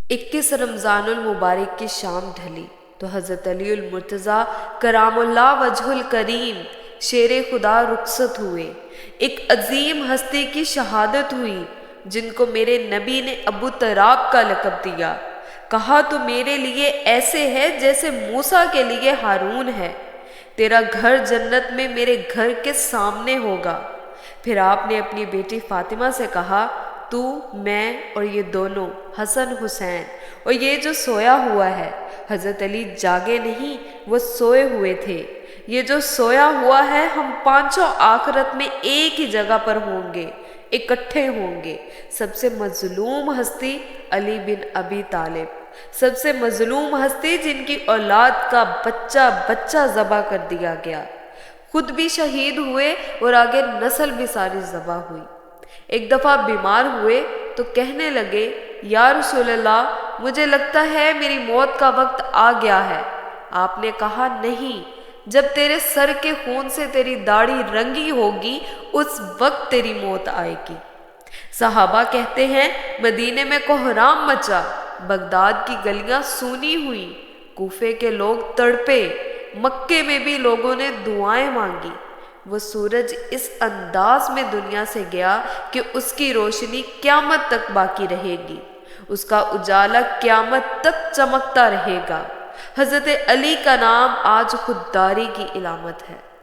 21 رمضان المبارک کی شام ڈھلی تو حضرت علی المرتضیٰ کرام اللہ وجہ الکریم شیر خدا رخصت ہوئے۔ ایک عظیم ہستی کی شہادت ہوئی جن کو میرے نبی نے ابو تراب کا لقب دیا۔ کہا تو میرے لیے ایسے ہے جیسے موسیٰ کے لیے ہارون ہے۔ تیرا گھر جنت میں میرے گھر کے سامنے ہوگا۔ پھر آپ نے اپنی بیٹی فاطمہ سے کہا، تو، میں اور یہ دونوں حسن حسین اور یہ جو سویا ہوا ہے۔ حضرت علی جاگے نہیں، وہ سوئے ہوئے تھے۔ یہ جو سویا ہوا ہے، ہم پانچوں آخرت میں ایک ہی جگہ پر ہوں گے، اکٹھے ہوں گے۔ سب سے مظلوم ہستی علی بن ابی طالب، سب سے مظلوم ہستی جن کی اولاد کا بچہ بچہ ذبح کر دیا گیا، خود بھی شہید ہوئے اور آگے نسل بھی ساری ذبح ہوئی۔ ایک دفعہ بیمار ہوئے تو کہنے لگے، یا رسول اللہ، مجھے لگتا ہے میری موت کا وقت آ گیا ہے۔ آپ نے کہا، نہیں، جب تیرے سر کے خون سے تیری داڑھی رنگی ہوگی اس وقت تیری موت آئے گی۔ صحابہ کہتے ہیں، مدینے میں کوہرام مچا، بغداد کی گلیاں سونی ہوئیں، کوفے کے لوگ تڑپے، مکے میں بھی لوگوں نے دعائیں مانگی۔ وہ سورج اس انداز میں دنیا سے گیا کہ اس کی روشنی قیامت تک باقی رہے گی، اس کا اجالا قیامت تک چمکتا رہے گا۔ حضرت علی کا نام آج خودداری کی علامت ہے۔